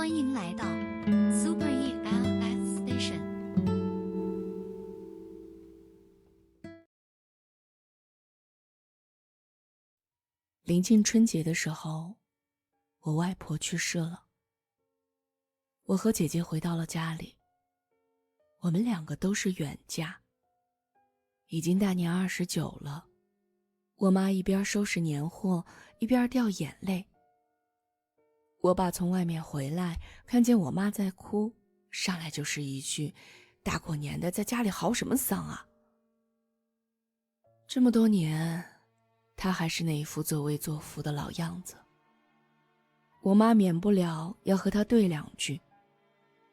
欢迎来到 Super ELS Station。临近春节的时候，我外婆去世了。我和姐姐回到了家里，我们两个都是远嫁，已经大年29了。我妈一边收拾年货，一边掉眼泪。我爸从外面回来，看见我妈在哭，上来就是一句：“大过年的，在家里嚎什么丧啊？”这么多年，他还是那一副作威作福的老样子。我妈免不了要和他对两句，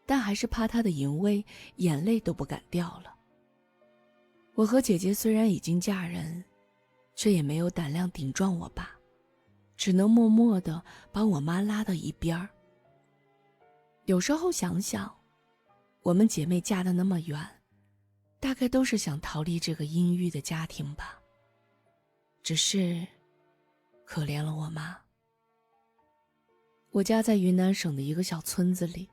但还是怕他的淫威，眼泪都不敢掉了。我和姐姐虽然已经嫁人，却也没有胆量顶撞我爸，只能默默地把我妈拉到一边儿。有时候想想，我们姐妹嫁得那么远，大概都是想逃离这个阴郁的家庭吧。只是可怜了我妈。我家在云南省的一个小村子里，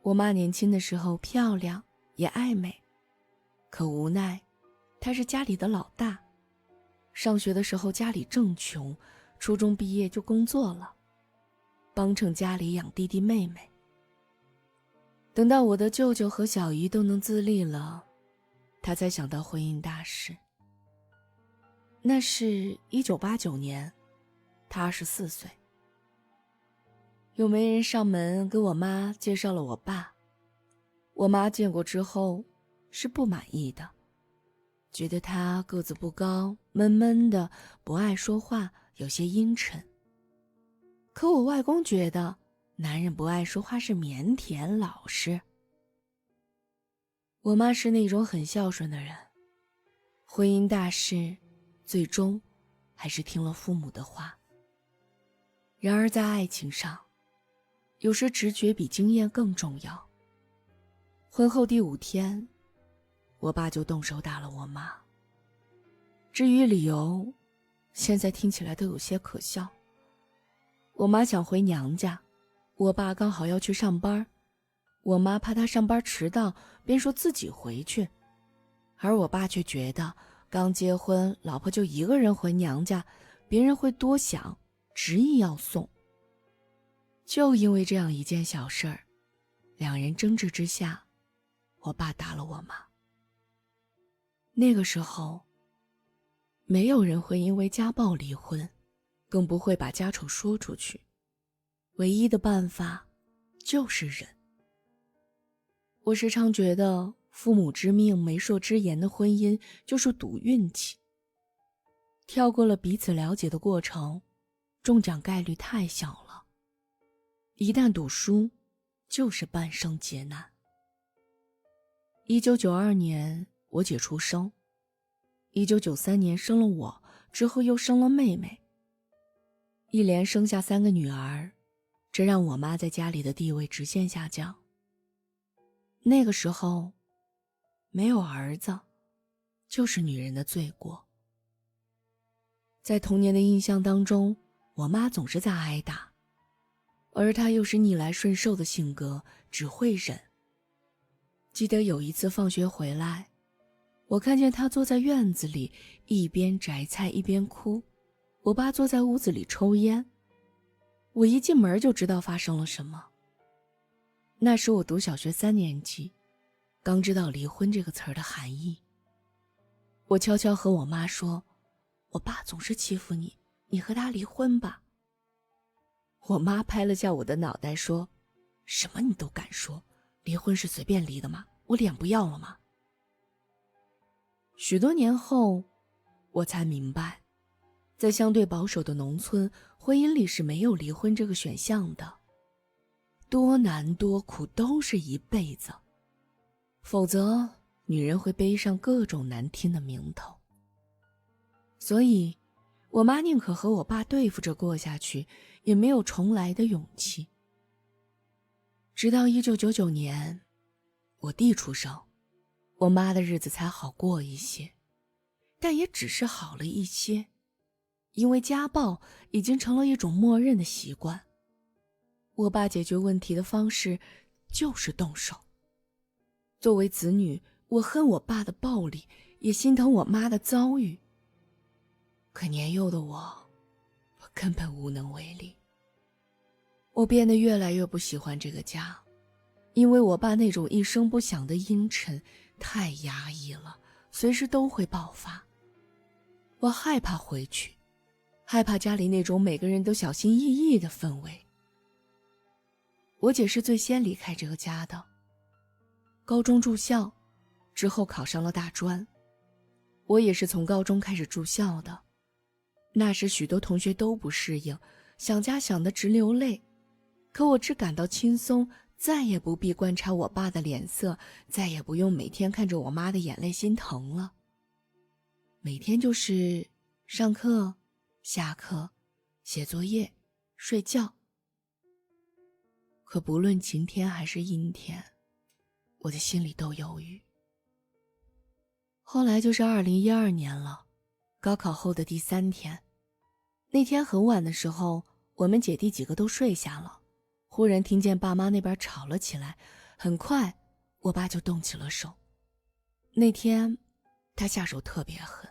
我妈年轻的时候漂亮也爱美，可无奈她是家里的老大，上学的时候家里正穷，初中毕业就工作了，帮衬家里养弟弟妹妹。等到我的舅舅和小姨都能自立了，她才想到婚姻大事。那是1989年，她24岁。有媒人上门给我妈介绍了我爸，我妈见过之后是不满意的，觉得他个子不高，闷闷的，不爱说话，有些阴沉。可我外公觉得男人不爱说话是腼腆老实。我妈是那种很孝顺的人，婚姻大事最终还是听了父母的话。然而在爱情上，有时直觉比经验更重要。婚后第5天，我爸就动手打了我妈。至于理由，现在听起来都有些可笑。我妈想回娘家，我爸刚好要去上班，我妈怕他上班迟到，便说自己回去。而我爸却觉得刚结婚，老婆就一个人回娘家，别人会多想，执意要送。就因为这样一件小事儿，两人争执之下，我爸打了我妈。那个时候，没有人会因为家暴离婚，更不会把家丑说出去。唯一的办法就是忍。我时常觉得父母之命媒妁之言的婚姻就是赌运气，跳过了彼此了解的过程，中奖概率太小了。一旦赌输，就是半生劫难。1992年我姐出生，1993年生了我，之后又生了妹妹，一连生下3个女儿，这让我妈在家里的地位直线下降。那个时候，没有儿子，就是女人的罪过。在童年的印象当中，我妈总是在挨打，而她又是逆来顺受的性格，只会忍。记得有一次放学回来，我看见她坐在院子里，一边摘菜一边哭，我爸坐在屋子里抽烟。我一进门就知道发生了什么。那时我读小学3年级，刚知道离婚这个词儿的含义。我悄悄和我妈说，我爸总是欺负你，你和他离婚吧。我妈拍了下我的脑袋说，什么你都敢说，离婚是随便离的吗？我脸不要了吗？许多年后，我才明白，在相对保守的农村，婚姻里是没有离婚这个选项的。多难多苦都是一辈子，否则女人会背上各种难听的名头。所以我妈宁可和我爸对付着过下去，也没有重来的勇气。直到1999年我弟出生，我妈的日子才好过一些，但也只是好了一些，因为家暴已经成了一种默认的习惯。我爸解决问题的方式就是动手。作为子女，我恨我爸的暴力，也心疼我妈的遭遇。可年幼的我根本无能为力。我变得越来越不喜欢这个家，因为我爸那种一声不响的阴沉太压抑了，随时都会爆发。我害怕回去，害怕家里那种每个人都小心翼翼的氛围。我姐是最先离开这个家的，高中住校，之后考上了大专。我也是从高中开始住校的，那时许多同学都不适应，想家想得直流泪。可我只感到轻松，再也不必观察我爸的脸色，再也不用每天看着我妈的眼泪心疼了。每天就是上课、下课、写作业、睡觉。可不论晴天还是阴天，我的心里都忧郁。后来就是2012年了，高考后的第3天。那天很晚的时候，我们姐弟几个都睡下了，忽然听见爸妈那边吵了起来，很快我爸就动起了手。那天他下手特别狠，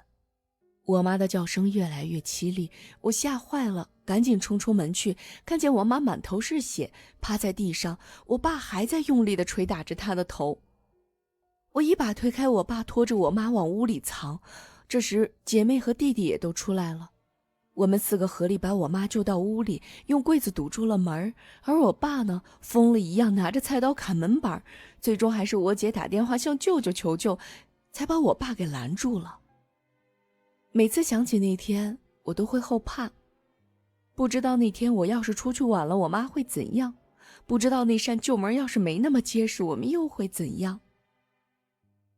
我妈的叫声越来越凄厉，我吓坏了，赶紧冲出门去，看见我妈满头是血，趴在地上，我爸还在用力地捶打着她的头。我一把推开我爸，拖着我妈往屋里藏。这时姐妹和弟弟也都出来了，我们4个合力把我妈救到屋里，用柜子堵住了门，而我爸呢，疯了一样拿着菜刀砍门板，最终还是我姐打电话向舅舅求救，才把我爸给拦住了。每次想起那天，我都会后怕，不知道那天我要是出去晚了，我妈会怎样，不知道那扇旧门要是没那么结实，我们又会怎样。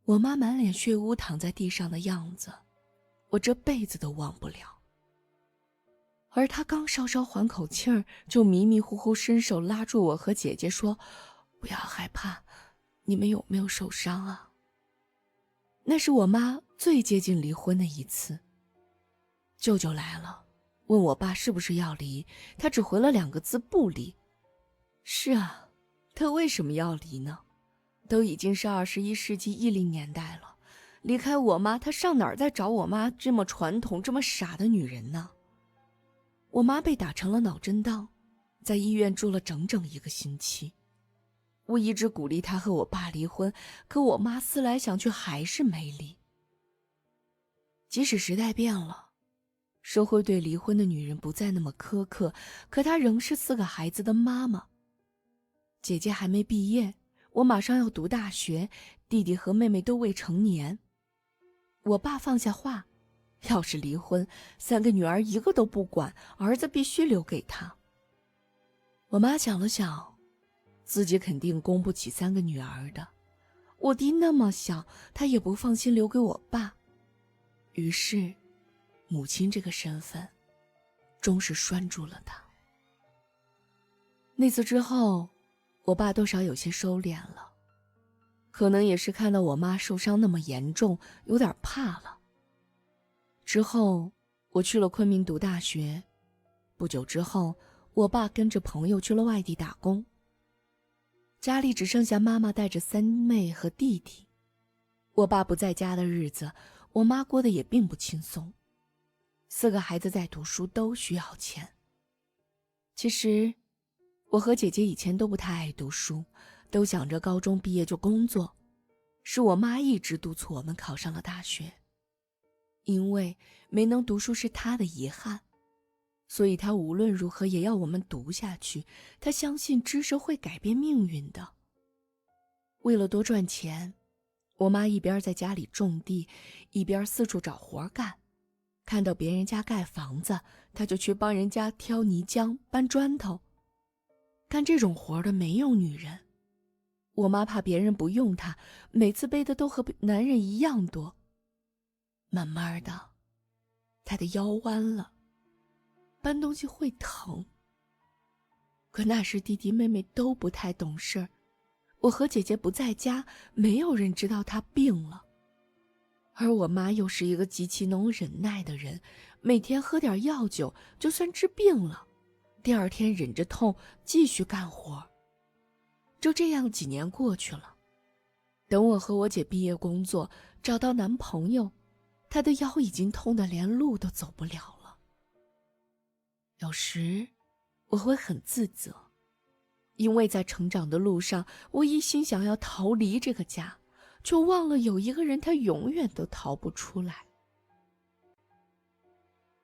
我妈满脸血污躺在地上的样子，我这辈子都忘不了。而她刚稍稍缓口气儿，就迷迷糊糊伸手拉住我和姐姐说：“不要害怕，你们有没有受伤啊？”那是我妈最接近离婚的一次。舅舅来了，问我爸是不是要离，他只回了2个字：不离。是啊，他为什么要离呢？都已经是21世纪10年代了，离开我妈，他上哪儿再找我妈这么传统这么傻的女人呢？我妈被打成了脑震荡，在医院住了整整1个星期。我一直鼓励她和我爸离婚，可我妈思来想去还是没离。即使时代变了，社会对离婚的女人不再那么苛刻，可她仍是4个孩子的妈妈。姐姐还没毕业，我马上要读大学，弟弟和妹妹都未成年。我爸放下话，要是离婚，3个女儿1个都不管，儿子必须留给她。我妈想了想，自己肯定供不起3个女儿的，我弟那么小，她也不放心留给我爸。于是母亲这个身份终是拴住了她。那次之后，我爸多少有些收敛了，可能也是看到我妈受伤那么严重，有点怕了。之后我去了昆明读大学，不久之后，我爸跟着朋友去了外地打工。家里只剩下妈妈带着3妹和弟弟。我爸不在家的日子，我妈过得也并不轻松。4个孩子在读书都需要钱。其实我和姐姐以前都不太爱读书，都想着高中毕业就工作。是我妈一直督促我们考上了大学，因为没能读书是她的遗憾，所以她无论如何也要我们读下去。她相信知识会改变命运的。为了多赚钱，我妈一边在家里种地，一边四处找活干。看到别人家盖房子，她就去帮人家挑泥浆、搬砖头。干这种活的没有女人，我妈怕别人不用她，每次背的都和男人一样多。慢慢的，她的腰弯了，搬东西会疼。可那时弟弟妹妹都不太懂事儿，我和姐姐不在家，没有人知道她病了。而我妈又是一个极其能忍耐的人，每天喝点药酒，就算治病了，第二天忍着痛继续干活。就这样几年过去了，等我和我姐毕业工作，找到男朋友，她的腰已经痛得连路都走不了了。有时我会很自责，因为在成长的路上，我一心想要逃离这个家，却忘了有一个人他永远都逃不出来。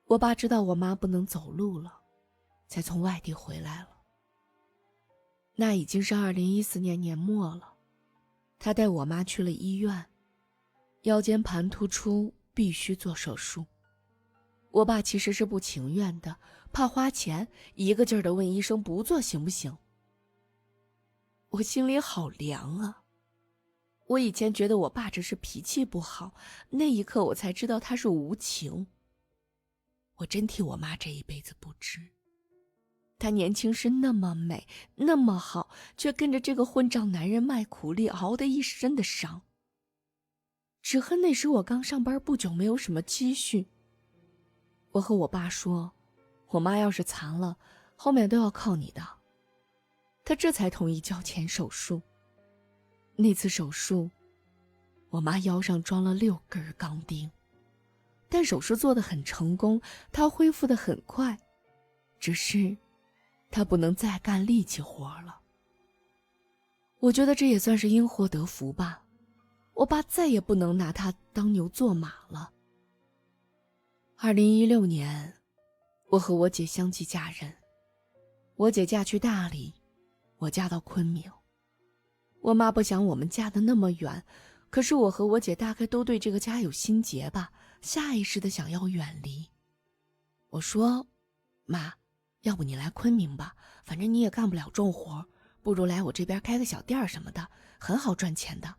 我爸知道我妈不能走路了，才从外地回来了。那已经是2014年年末了，他带我妈去了医院，腰间盘突出，必须做手术。我爸其实是不情愿的，怕花钱，一个劲儿地问医生不做行不行。我心里好凉啊！我以前觉得我爸只是脾气不好，那一刻我才知道他是无情。我真替我妈这一辈子不值。她年轻时那么美，那么好，却跟着这个混账男人卖苦力，熬得一身的伤。只恨那时我刚上班不久，没有什么积蓄。我和我爸说，我妈要是残了，后面都要靠你的。他这才同意交钱手术。那次手术，我妈腰上装了6根钢钉，但手术做得很成功，她恢复得很快，只是她不能再干力气活了。我觉得这也算是因祸得福吧，我爸再也不能拿她当牛做马了。2016年，我和我姐相继嫁人，我姐嫁去大理，我嫁到昆明。我妈不想我们嫁得那么远，可是我和我姐大概都对这个家有心结吧，下意识地想要远离。我说，妈，要不你来昆明吧，反正你也干不了重活，不如来我这边开个小店什么的，很好赚钱的。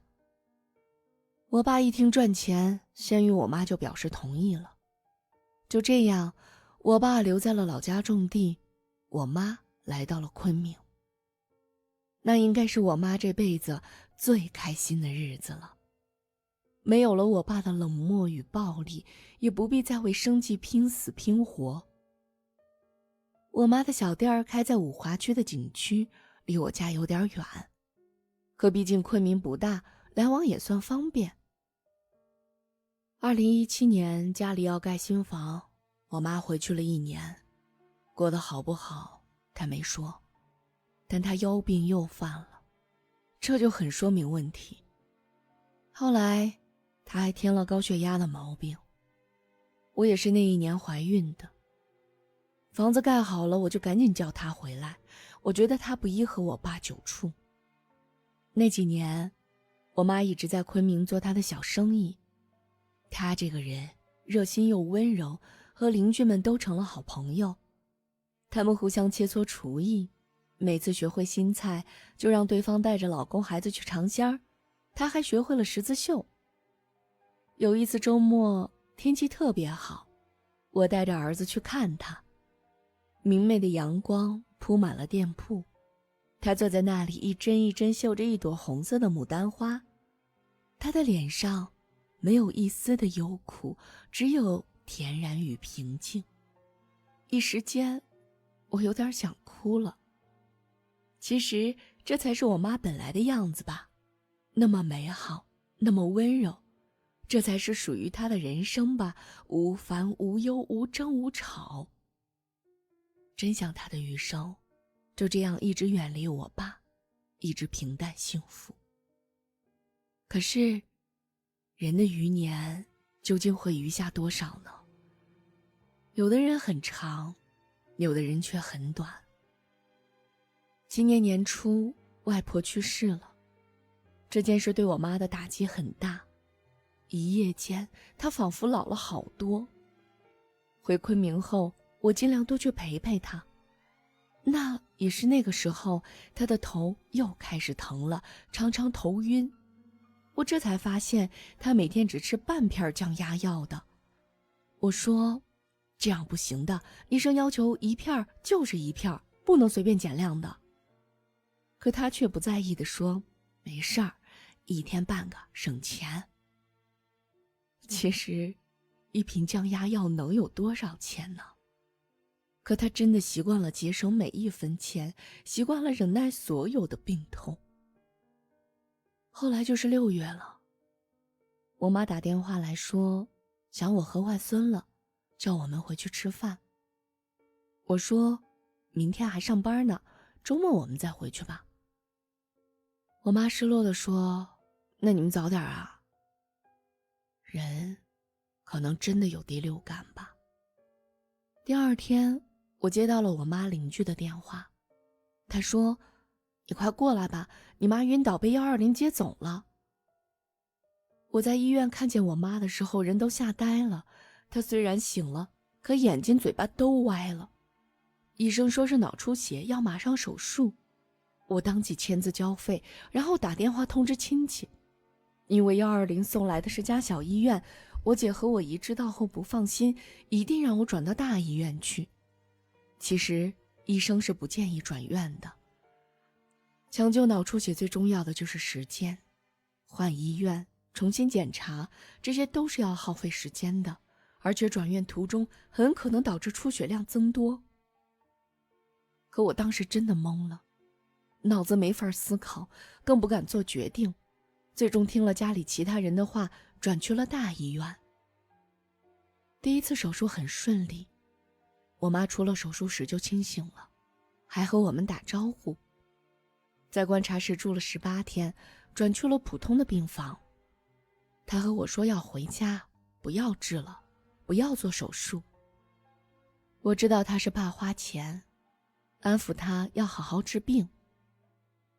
我爸一听赚钱，先于我妈就表示同意了。就这样，我爸留在了老家种地，我妈来到了昆明。那应该是我妈这辈子最开心的日子了。没有了我爸的冷漠与暴力，也不必再为生计拼死拼活。我妈的小店开在五华区的景区，离我家有点远，可毕竟昆明不大，来往也算方便。2017年家里要盖新房，我妈回去了1年，过得好不好她没说，但她腰病又犯了，这就很说明问题。后来她还添了高血压的毛病，我也是那1年怀孕的。房子盖好了，我就赶紧叫她回来，我觉得她不宜和我爸久处。那几年我妈一直在昆明做她的小生意，她这个人热心又温柔，和邻居们都成了好朋友。他们互相切磋厨艺，每次学会新菜就让对方带着老公孩子去尝鲜儿，她还学会了十字绣。有一次周末天气特别好，我带着儿子去看她。明媚的阳光铺满了店铺，她坐在那里一针一针绣着一朵红色的牡丹花，她的脸上没有一丝的忧苦，只有恬然与平静。一时间我有点想哭了。其实这才是我妈本来的样子吧，那么美好，那么温柔，这才是属于她的人生吧，无烦无忧，无争无吵。真想她的余生就这样一直远离我爸，一直平淡幸福。可是人的余年究竟会余下多少呢？有的人很长，有的人却很短。今年年初外婆去世了，这件事对我妈的打击很大，一夜间她仿佛老了好多。回昆明后，我尽量多去陪陪她，那也是那个时候她的头又开始疼了，常常头晕。我这才发现她每天只吃半片降压药的。我说这样不行的，医生要求1片就是1片，不能随便减量的。可她却不在意地说，没事儿，1天半个省钱。其实1瓶降压药能有多少钱呢？可他真的习惯了节省每一分钱，习惯了忍耐所有的病痛。后来就是6月了，我妈打电话来说想我和外孙了，叫我们回去吃饭。我说明天还上班呢，周末我们再回去吧。我妈失落地说，那你们早点啊。人可能真的有第六感吧。第二天我接到了我妈邻居的电话，她说你快过来吧，你妈晕倒被120接走了。我在医院看见我妈的时候人都吓呆了，她虽然醒了，可眼睛嘴巴都歪了。医生说是脑出血，要马上手术。我当即签字交费，然后打电话通知亲戚。因为120送来的是家小医院，我姐和我姨知道后不放心，一定让我转到大医院去。其实医生是不建议转院的。抢救脑出血最重要的就是时间，换医院、重新检查，这些都是要耗费时间的，而且转院途中很可能导致出血量增多。可我当时真的懵了，脑子没法思考，更不敢做决定，最终听了家里其他人的话，转去了大医院。第一次手术很顺利，我妈出了手术室就清醒了，还和我们打招呼。在观察室住了18天，转去了普通的病房。她和我说要回家，不要治了，不要做手术。我知道她是怕花钱，安抚她要好好治病。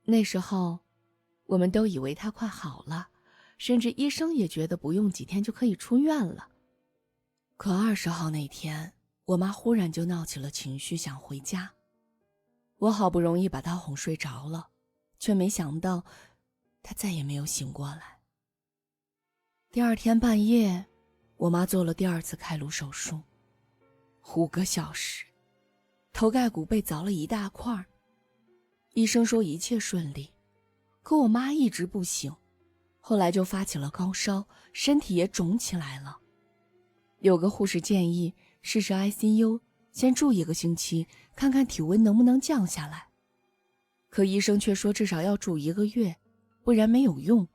那时候我们都以为她快好了，甚至医生也觉得不用几天就可以出院了。可20号那天，我妈忽然就闹起了情绪，想回家。我好不容易把她哄睡着了，却没想到她再也没有醒过来。第二天半夜，我妈做了第2次开颅手术，5个小时，头盖骨被凿了一大块。医生说一切顺利，可我妈一直不醒，后来就发起了高烧，身体也肿起来了。有个护士建议试试 ICU， 先住1个星期，看看体温能不能降下来。可医生却说至少要住1个月，不然没有用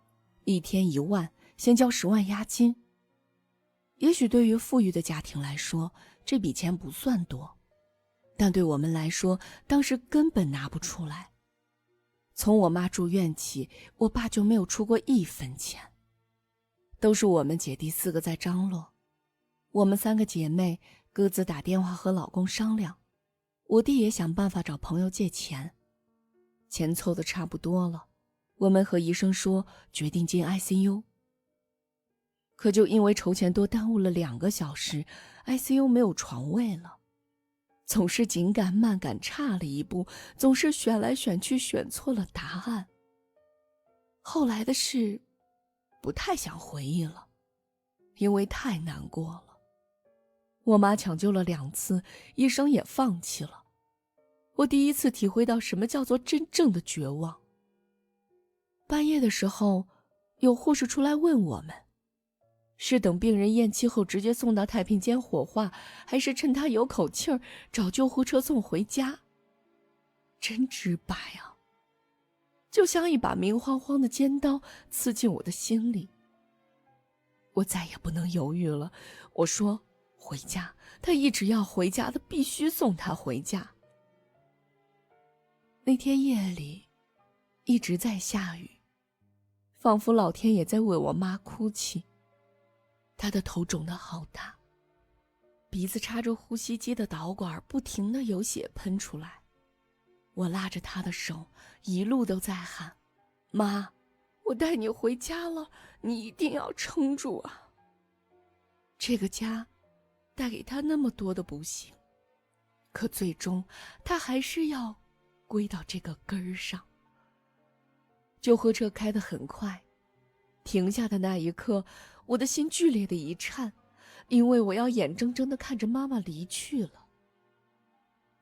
，1天1万，先交10万押金。也许对于富裕的家庭来说，这笔钱不算多，但对我们来说，当时根本拿不出来。从我妈住院起，我爸就没有出过1分钱，都是我们姐弟4个在张罗。我们3个姐妹各自打电话和老公商量，我弟也想办法找朋友借钱。钱凑得差不多了，我们和医生说决定进 ICU。可就因为筹钱多耽误了2个小时， ICU 没有床位了。总是紧赶慢赶，差了一步，总是选来选去，选错了答案。后来的事不太想回忆了，因为太难过了。我妈抢救了2次，医生也放弃了。我第一次体会到什么叫做真正的绝望。半夜的时候，有护士出来问我们，是等病人咽气后直接送到太平间火化，还是趁他有口气儿找救护车送回家？真直白啊，就像一把明晃晃的尖刀刺进我的心里。我再也不能犹豫了，我说回家，他一直要回家，他必须送他回家。那天夜里一直在下雨，仿佛老天也在为我妈哭泣。她的头肿得好大，鼻子插着呼吸机的导管，不停地有血喷出来。我拉着她的手，一路都在喊，妈，我带你回家了，你一定要撑住啊。这个家带给她那么多的不幸，可最终她还是要归到这个根儿上。救护车开得很快，停下的那一刻，我的心剧烈的一颤，因为我要眼睁睁地看着妈妈离去了。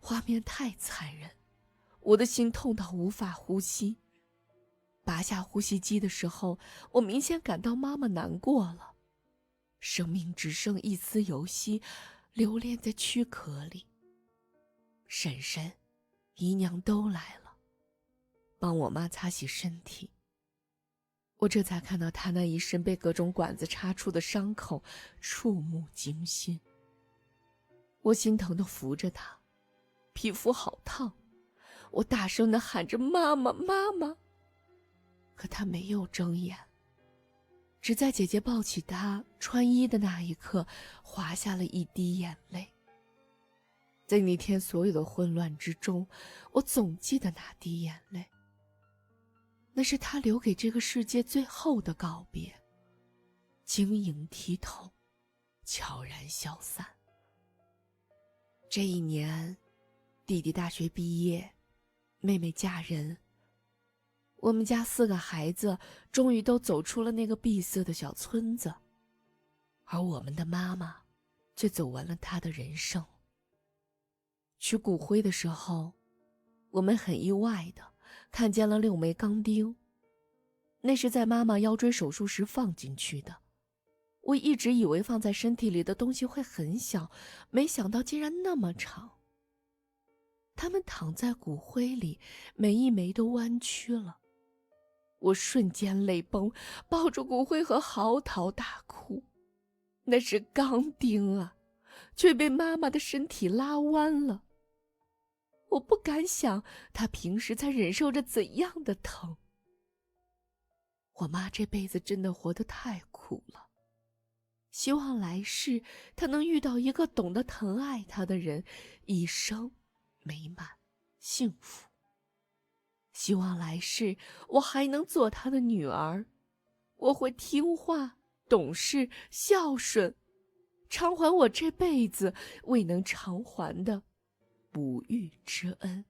画面太残忍，我的心痛到无法呼吸。拔下呼吸机的时候，我明显感到妈妈难过了，生命只剩一丝游息，留恋在躯壳里。婶婶、姨娘都来了，帮我妈擦洗身体。我这才看到她那一身被各种管子插出的伤口，触目惊心。我心疼地扶着她，皮肤好烫，我大声地喊着妈妈妈妈，可她没有睁眼，只在姐姐抱起她穿衣的那一刻滑下了一滴眼泪。在那天所有的混乱之中，我总记得那滴眼泪，那是她留给这个世界最后的告别，晶莹剔透，悄然消散。这一年，弟弟大学毕业，妹妹嫁人，我们家4个孩子终于都走出了那个闭塞的小村子，而我们的妈妈却走完了她的人生。取骨灰的时候，我们很意外的看见了6枚钢钉，那是在妈妈腰椎手术时放进去的。我一直以为放在身体里的东西会很小，没想到竟然那么长。它们躺在骨灰里，每一枚都弯曲了。我瞬间泪崩，抱着骨灰盒嚎啕大哭。那是钢钉啊，却被妈妈的身体拉弯了。我不敢想她平时在忍受着怎样的疼。我妈这辈子真的活得太苦了，希望来世她能遇到一个懂得疼爱她的人，一生美满幸福。希望来世我还能做她的女儿，我会听话、懂事、孝顺，偿还我这辈子未能偿还的不遇之恩。